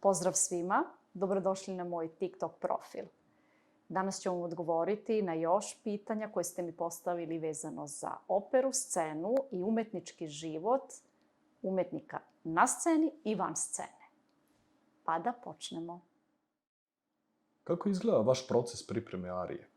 Pozdrav svima, dobrodošli na moj TikTok profil. Danas ću vam odgovoriti na još pitanja koje ste mi postavili vezano za operu, scenu i umetnički život umetnika na sceni i van scene. Pa da počnemo. Kako izgleda vaš proces pripreme arije?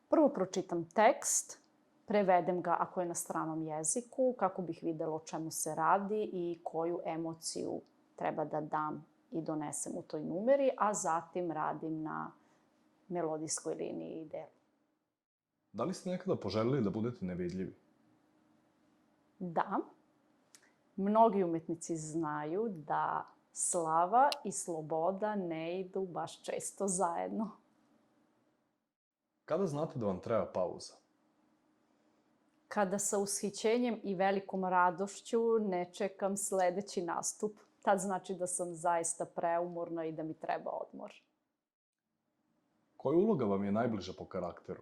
Prvo pročitam tekst, prevedem ga ako je na stranom jeziku, kako bih videla o čemu se radi i koju emociju treba da dam i donesem u toj numeri, a zatim radim na melodijskoj liniji i delu. Da li ste nekada poželili da budete nevidljivi? Da, mnogi umetnici znaju da slava i sloboda ne idu baš često zajedno. Kada znate da vam treba pauza? Kada sa ushićenjem i velikom radošću ne čekam sledeći nastup, tad znači da sam zaista preumorna i da mi treba odmor. Koja uloga vam je najbliža po karakteru?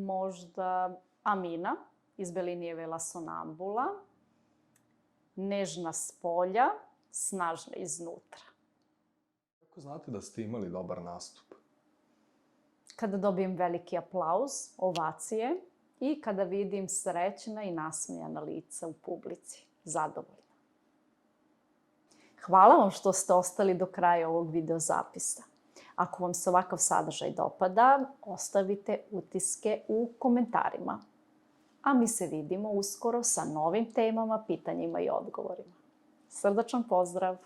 Možda Amina iz Bellinijeve La Sonambula, nežna spolja, snažna iznutra. Kako znate da ste imali dobar nastup? Kada dobijem veliki aplauz, ovacije i kada vidim srećna i nasmejana lica u publici, zadovoljna. Hvala vam što ste ostali do kraja ovog videozapisa. Ako vam se ovakav sadržaj dopada, ostavite utiske u komentarima. A mi se vidimo uskoro sa novim temama, pitanjima i odgovorima. Srdačan pozdrav!